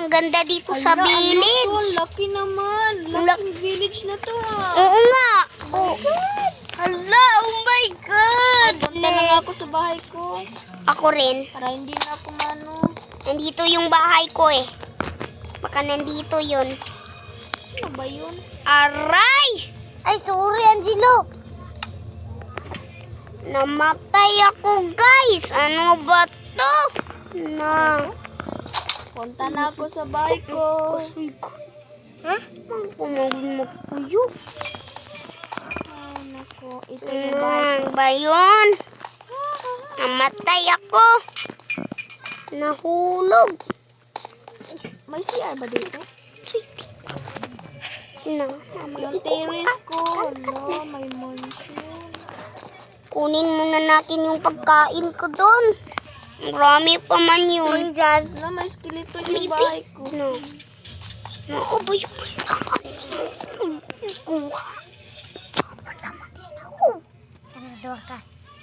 ang ganda dito sa village. Laki naman. Laking village na to Oo nga. Oh. Hala, oh my God. Punta na nga ako sa bahay ko. Ako rin. Para hindi na ako Nandito yung bahay ko eh. Baka nandito yun. Sino ba yun? Aray! Ay, sorry, Angelo. Namatay ako, guys. Ano ba to? Punta na ako sa bahay ko. Ha? Ang pumagin mo kuyo. Ay, naku. Ito yung bahay ko. Ba yun? Namatay ako. Nahulog. May CR ba dito? Yung terrace ko. Hala, may mansion. Kunin muna natin yung pagkain ko doon. Marami pa man yun. Dyan. Hala, may skeleton yung bahay ko. Ano ba yung kuha? Kasama din ako. Ano doon ka?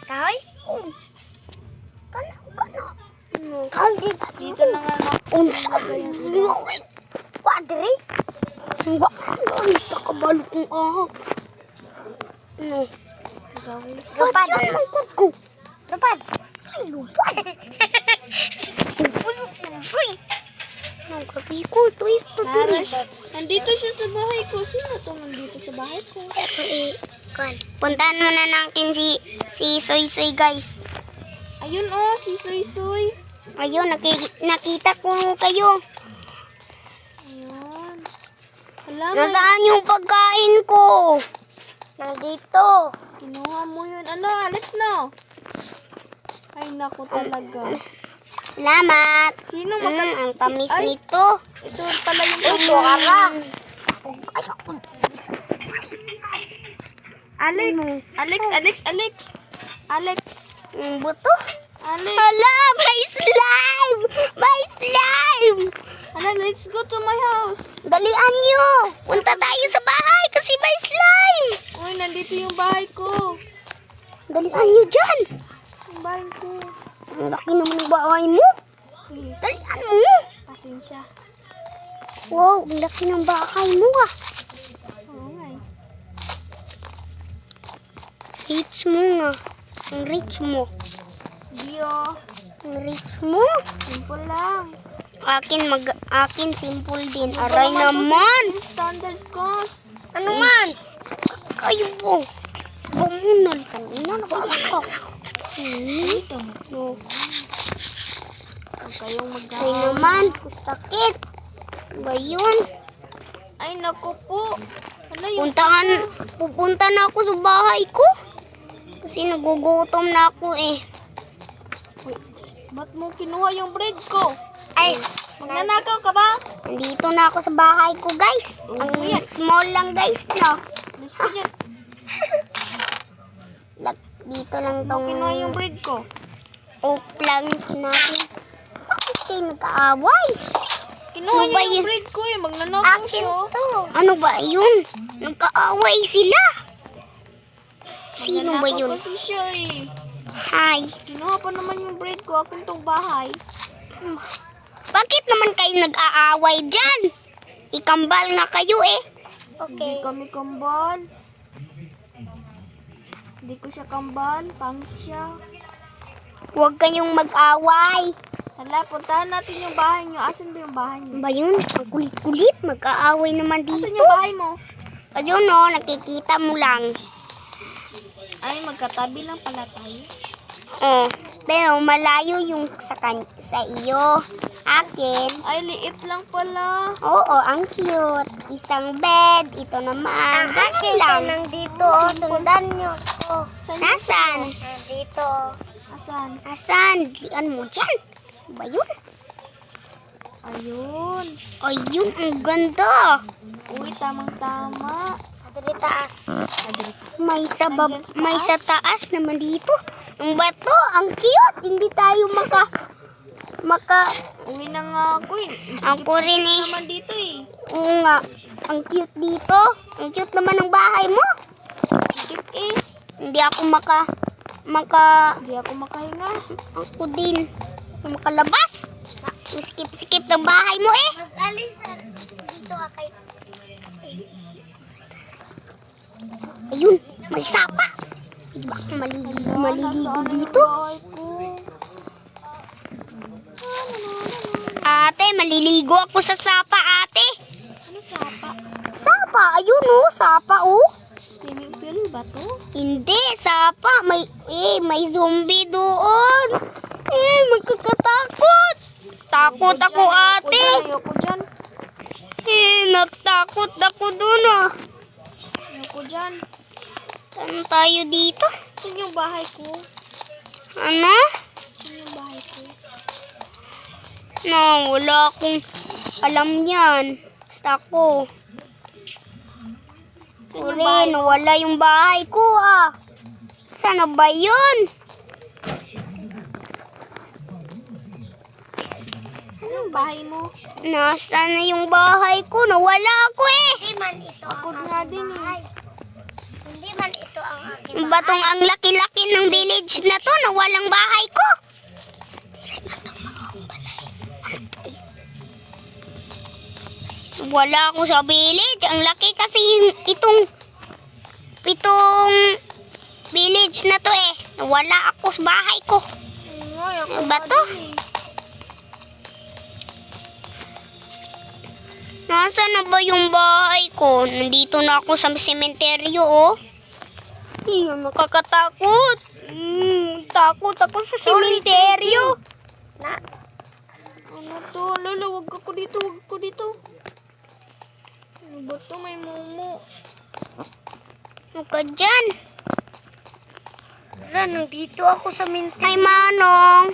Kaway? Kaway dito. Dito na nga na. Padre? Ang kabalo kong ahak. Ano? Lupad. Lupad. Ay, lupad. Ang gabi ko. Ito Nandito siya sa bahay ko. Sino to nandito sa bahay ko? Puntahan muna natin si Soy Soy, guys. Ayun si Soy Soy. Ayun, nakita ko kayo. Ayan. Hala, Nasaan yung pagkain ko? Nandito. kinuha mo yun. Ano, alis na. Ay, naku talaga. Salamat. Sino Ang tamis Ay, nito. ito pala yung Ito, harang. Alex. Buto. Alex. Hala, may slime! May slime! Hala, let's go to my house. Dalian nyo. Punta tayo sa bahay kasi may slime. Uy, nandito yung bahay ko. Dalian nyo dyan. Yung bahay ko. Ang laki naman ng bahay mo. Dalian mo. Pasensya. Wow, ang laki ng bahay mo ah. Oo nga eh. Rich mo nga. Ang rich mo. Dio. Ang rich mo. Simple lang. Akin simple din. Aray naman. Standard cost. Ano man? Kayo po. Bumunol kanina. Nakakaka. Dito mo. No. Huwag kayong Ay naman. Sakit. Ba yun? Ay, naku po. Ano yung... Pupunta na ako sa bahay ko. Kasi nagugutom na ako eh. Ba't mo kinuha yung bread ko? Ay, Magnanakaw ka ba? nandito na ako sa bahay ko, guys. Ang small lang, guys, no? Alis ka dyan. Dito lang Ba't tong kinuha yung bread ko? oak plants natin. Bakit kayo nag-aaway? Kinuha Ano ba niya yun? yung bread ko eh. Magnanakaw Akin siya. to. Ano ba yun? Nagkaaway sila. Sino ba Magnanakaw yun? kasi siya eh. Hi. Kinuha pa naman yung bread ko. Akin tong bahay. Bakit naman kayo nag-aaway dyan? Ikambal nga kayo eh. Hindi kami kambal. Hindi ko siya kambal. Pangit siya. Huwag kayong mag-away. Hala, puntahan natin yung bahay niyo. Asan ba yung bahay niyo? Ano ba yun? Ang kulit-kulit. Mag-aaway naman dito. Asan yung bahay mo? Ayun o, nakikita mo lang. Ay, magkatabi lang pala tayo. Oh, pero malayo yung sa iyo. Akin. Ay, liit lang pala. Oo, ang cute. Isang bed. Ito naman. Akin lang. Nandito. Sundan nyo. Nasaan? Nandito. Asan? Asan? Lian mo dyan. Ba yun? Ayun. Ayun, ang ganda. Uy, tamang-tama. Adri taas. May Nandyan sa may sa taas? taas naman dito. Ang bato, ang cute. Hindi tayo maka Uwi na nga ako eh. Ako rin eh. Naman dito eh. Oo nga. Ang cute dito. Ang cute naman ng bahay mo. Sikip eh. Hindi ako Hindi ako makahinga. ako din. Makalabas. Sikip-sikip ng bahay mo eh. Mag-alisan. Dito ka kay... Ayun, may sapa. Di ba ako maliligo dito? Ate, maliligo ako sa sapa, ate. Ano sapa? Sapa, ayun oh, sapa oh. Swimming pool ba to? Hindi, sapa. May zombie doon. Magkakatakot. Takot ako, ate. Ayoko dyan. Natakot ako doon ah. Ayoko dyan. Saan tayo dito? Saan yung bahay ko? Ano? Saan yung bahay ko? No, wala akong alam yan. Basta ako. Urin, wala yung bahay ko ah. Sana ba yun? Saan yung bahay mo? Nasaan na yung bahay ko? Nawala ako eh. Hindi man ito Ako nga din eh. Hindi man ito ang aking batong ang laki-laki ng village na to. Nawalang bahay ko. Wala ako sa village. Ang laki kasi itong village na to eh. Wala ako sa bahay ko. Ay, ako Ano ba nga to? din eh. Nasaan na ba yung bahay ko? Nandito na ako sa sementeryo oh. Nakakatakot. Takot ako sa sementeryo. Ano to? Lolo, wag ako dito, wag ako dito. Ano ba to? May mumu. Ano ka dyan? Nandito ako sa sementeryo. Hi, Manong.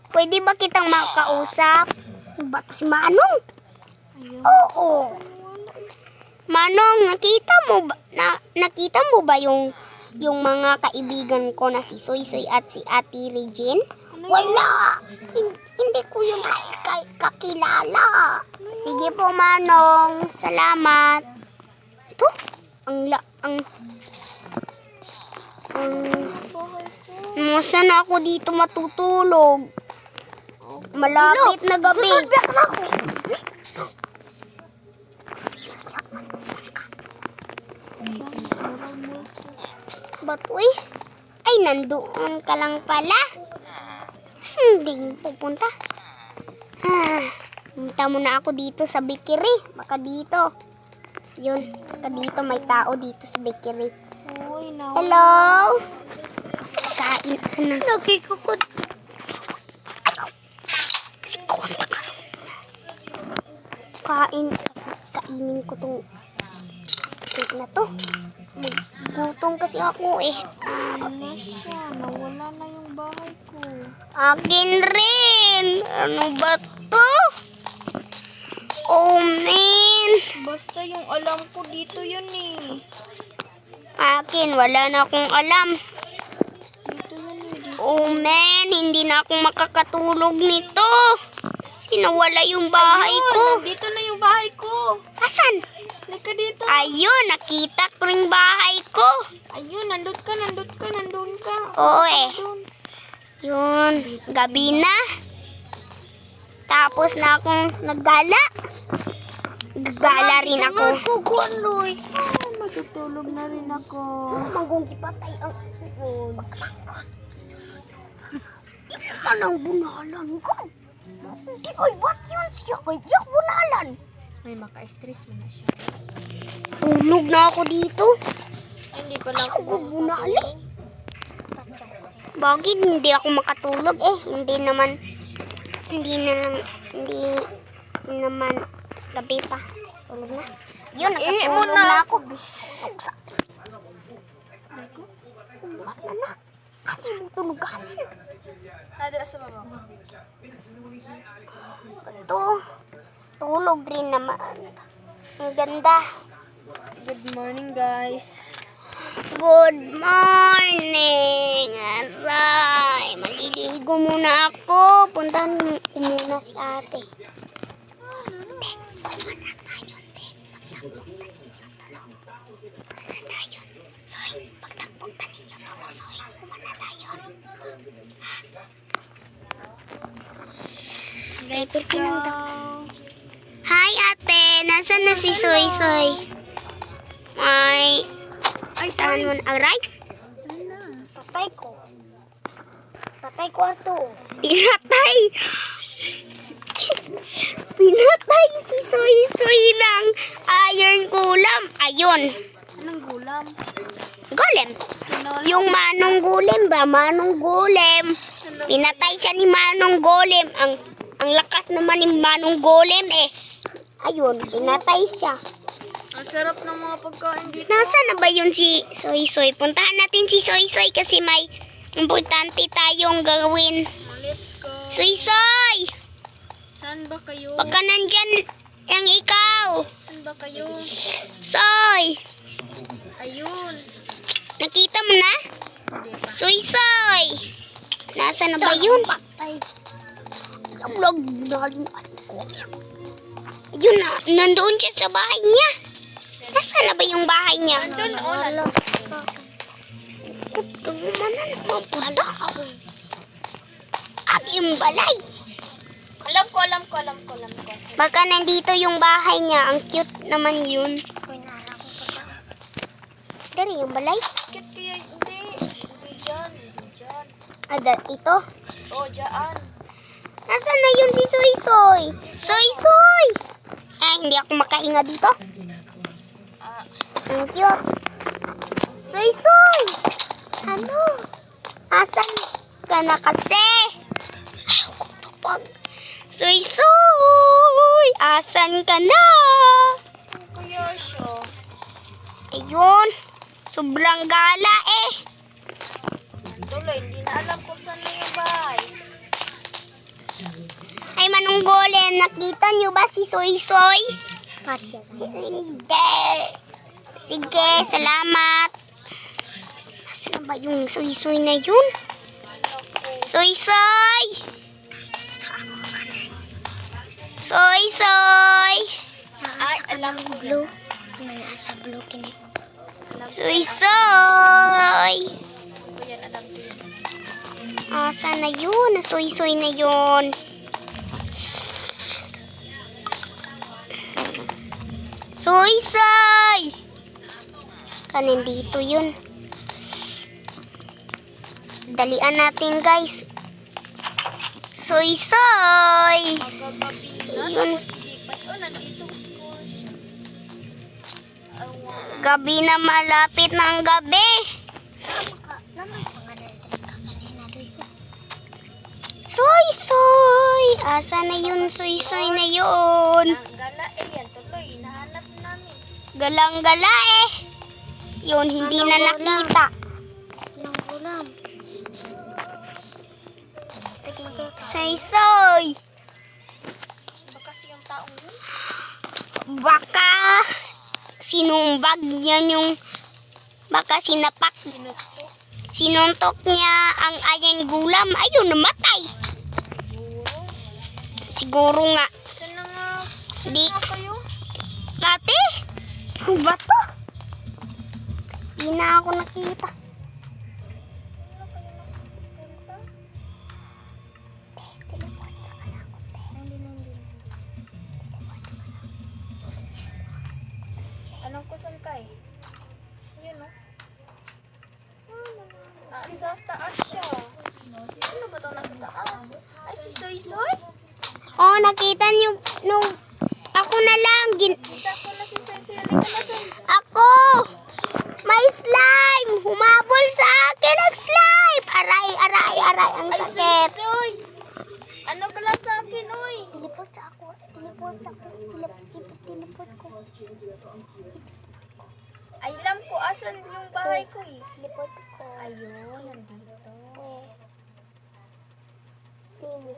Pwede ba kitang makausap? Ano ba to si Manong? Ayun. Oo. Manong, nakita mo ba yung mga kaibigan ko na si Soy Soy at si Ate Regine? Ano yun? Wala. Hindi ko yung kakilala. Sige po, Manong. Salamat. Ito, saan ako dito matutulog? Malapit na gabi. Ba't uy? Ay, nandoon ka lang pala. Saan din pupunta? Punta muna ako dito sa bakery. Baka dito. Yun, baka dito may tao dito sa bakery. Uy, Hello? Kain ka na. Nagkikukod. Kainin ko tong cake na to. Gutom kasi ako eh. Ano siya? Nawala na yung bahay ko. Akin rin. Ano ba to? Oh man. Basta yung alam ko dito yun eh. Akin, wala na akong alam. Dito yun eh. Dito. Oh man, hindi na ako makakatulog nito. Sinawala yung bahay ko. Dito na yung bahay ko. Asan? Halika dito. Ayun, nakita ko yung bahay ko. Ayun, nandun ka. Oo eh. Nandun. Yun, gabi na. Tapos na akong naggala. Gagala rin ako. Matutulog na rin ako. Manggong ipatay ang anong bunalan ko? Hindi ko what yun siya kaya bunalan. May maka-stress mo na siya. Tulog na ako dito. Hindi pala Ako bunali. Bakit hindi ako makatulog eh? Hindi naman gabi pa. Tulog na. Yun, nakatulog na ako. Wala na. Hindi mo tulugan. Nadala sa baba. Ito. Tulog rin naman. Ang ganda. Good morning, guys. Good morning. Aray. Maliligo muna ako. Puntahan ko muna si ate. Pagtagpunta ninyo tulo, Soy. Kumana tayo. Let's go. Hi, ate. Nasaan na si Soy Soy? Ay, Ay, saan sorry. mo aray? Sana. Patay ko. Patay kwarto. Pinatay. Pinatay si Soy Soy ng iron kulam. Ayun. Anong gulam? Golem. Tinol. Yung manong golem ba? Manong golem. Pinatay siya ni manong golem. Ang lakas naman ni manong golem eh. Ayun, pinatay siya. Ang sarap ng mga pagkain dito. Nasaan na ba yun si Soy Soy? Puntahan natin si Soy Soy kasi may importante tayong gawin. Let's go. Soy Soy! Saan ba kayo? Baka nandyan ang ikaw. Saan ba kayo? Soy! Ayun. Nakita mo na? Hindi pa. Soy Soy! Nasaan na ba yun? Ayun na, nandoon siya sa bahay niya. Nasaan na ba yung bahay niya? Nandun, oh, Kagamanan mo pala. Yung balay. Alam ko. Baka nandito yung bahay niya. Ang cute naman yun. Dari yung balay. Bakit kaya hindi? Hindi dyan. Ito. Oh, dyan. Nasaan na yun si Soy Soy? Soy Soy! Hindi ako makahinga dito. Ah, Ang cute. Soy Soy! Ano? Asan ka na kasi? Ayaw ko tupag. Soy Soy! Asan ka na? ano kaya siya? Ayun. Sobrang gala eh. Tuloy, hindi na alam kung saan na yung bahay. Ay, Manong Golem, nakita niyo ba si Soy Soy? Hindi. Sige, salamat. Nasaan ba yung Soy Soy na yun? Soy Soy! Soy Soy! Ay, alam ko Blue. Nasa blue kini. Soy Soy! ko yan, alam ko yan. Asan na yun? Soy Soy na yun. Soy Soy! Kanin dito yun. Dalian natin guys. Soy Soy! Magagabi na. Yun. Tapos hindi pa siya. Oh, nandito siguro siya. Awa. Gabi na, malapit na ang gabi. Soy Soy! Asa na yun Soy Soy na yun? Gala eh yan. Tuloy, hinahanap namin. Galang-gala eh. Yun, hindi na nakita. Soy Soy! Baka siyang taong yun. Baka sinumbag niya yung baka sinapak, Sinuto. sinuntok niya ang ayang gulam. Ayun, namatay. Siguro. Siguro nga. Saan na nga? Saan Di. na kayo? Ate, ano ba to? Di na ako nakita. Anong kusan kay? Yun o. Sa taas siya. Ano ba ito nasa taas? Ay, si Soy Soy? Oh, nakita niyo nung ako na lang. Kita ko na si Soy Soy. Halika na, Soy. Ako! May slime! Humabol sa akin ang slime! Aray, aray, aray. Ang Ay, Soy sakit. Soy! Ano ka lang sa akin, oy? Teleport sa ako. Teleport sa ako. Teleport ko. Ay, alam ko, asan yung bahay ko eh. Teleport ko. Ayun, nandito. Timo.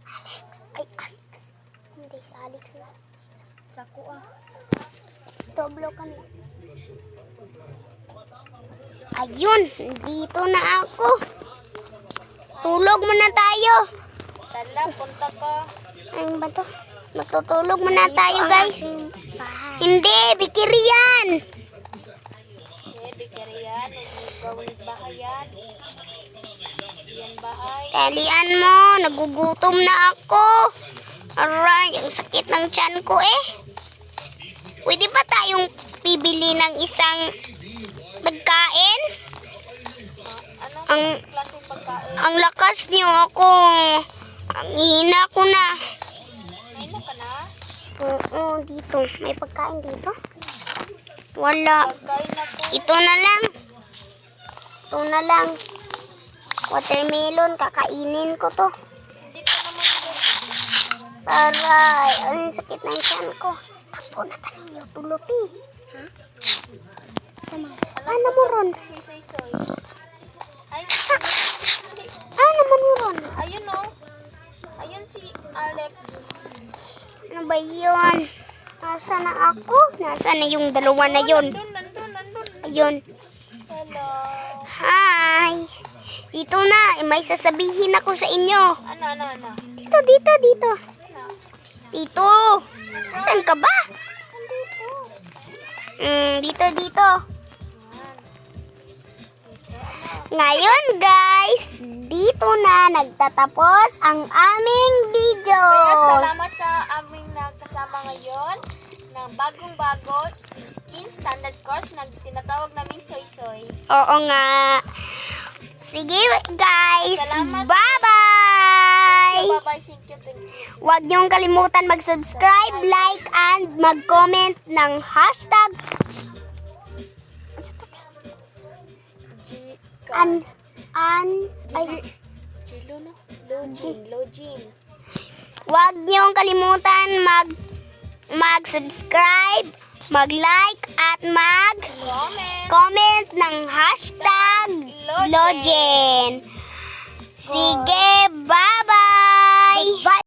Alex. Ay, Alex. Hindi si Alex na. Sako ah. Doblo kami. Ayun, dito na ako. Tulog muna tayo. Tala, punta ka. Ano ba to? Matutulog muna tayo, guys. Hindi, bikiri yan. Eh, bigyan yan. Gawin bahay yan. Talian bahay. Talian mo, nagugutom na ako. Aray, ang sakit ng tiyan ko eh. Pwede ba tayong bibili ng isang pagkain? Anong klaseng pagkain? Ang lakas niyo ako. Ang hina ko na. Ay na ka na? Oo, dito. May pagkain dito? Wala. Pagkain na po. Ito na lang. Ito na lang. Watermelon, kakainin ko to. Hindi pa naman good. Aray, ang sakit ng tiyan ko. Tapo na tayo, tulupi. Ha? Sama. Ano mo ron? Si Soy. Ay, si Soy. Ano mo ron? Ayun oh. Ayun si Alex. Ano ba yun? Nasa na ako? Nasa na yung dalawa na yun? Nandun. Ayun. Hello. Hi. Dito na. May sasabihin ako sa inyo. Ano? Dito. Ano? Dito. Saan ka ba? Dito. Ngayon guys, dito na nagtatapos ang aming video. Kaya salamat sa aming nagkasama ngayon ng bagong-bago si Skin Standard Course na tinatawag naming Soy. Oo nga. Sige guys, Salamat. bye-bye! Bye-bye, thank you. Huwag niyong kalimutan mag-subscribe, like, and mag-comment ng hashtag Chilo no? Lojing. Huwag niyong kalimutan mag-subscribe, mag-like, at mag-comment ng hashtag Logen. Sige, bye-bye!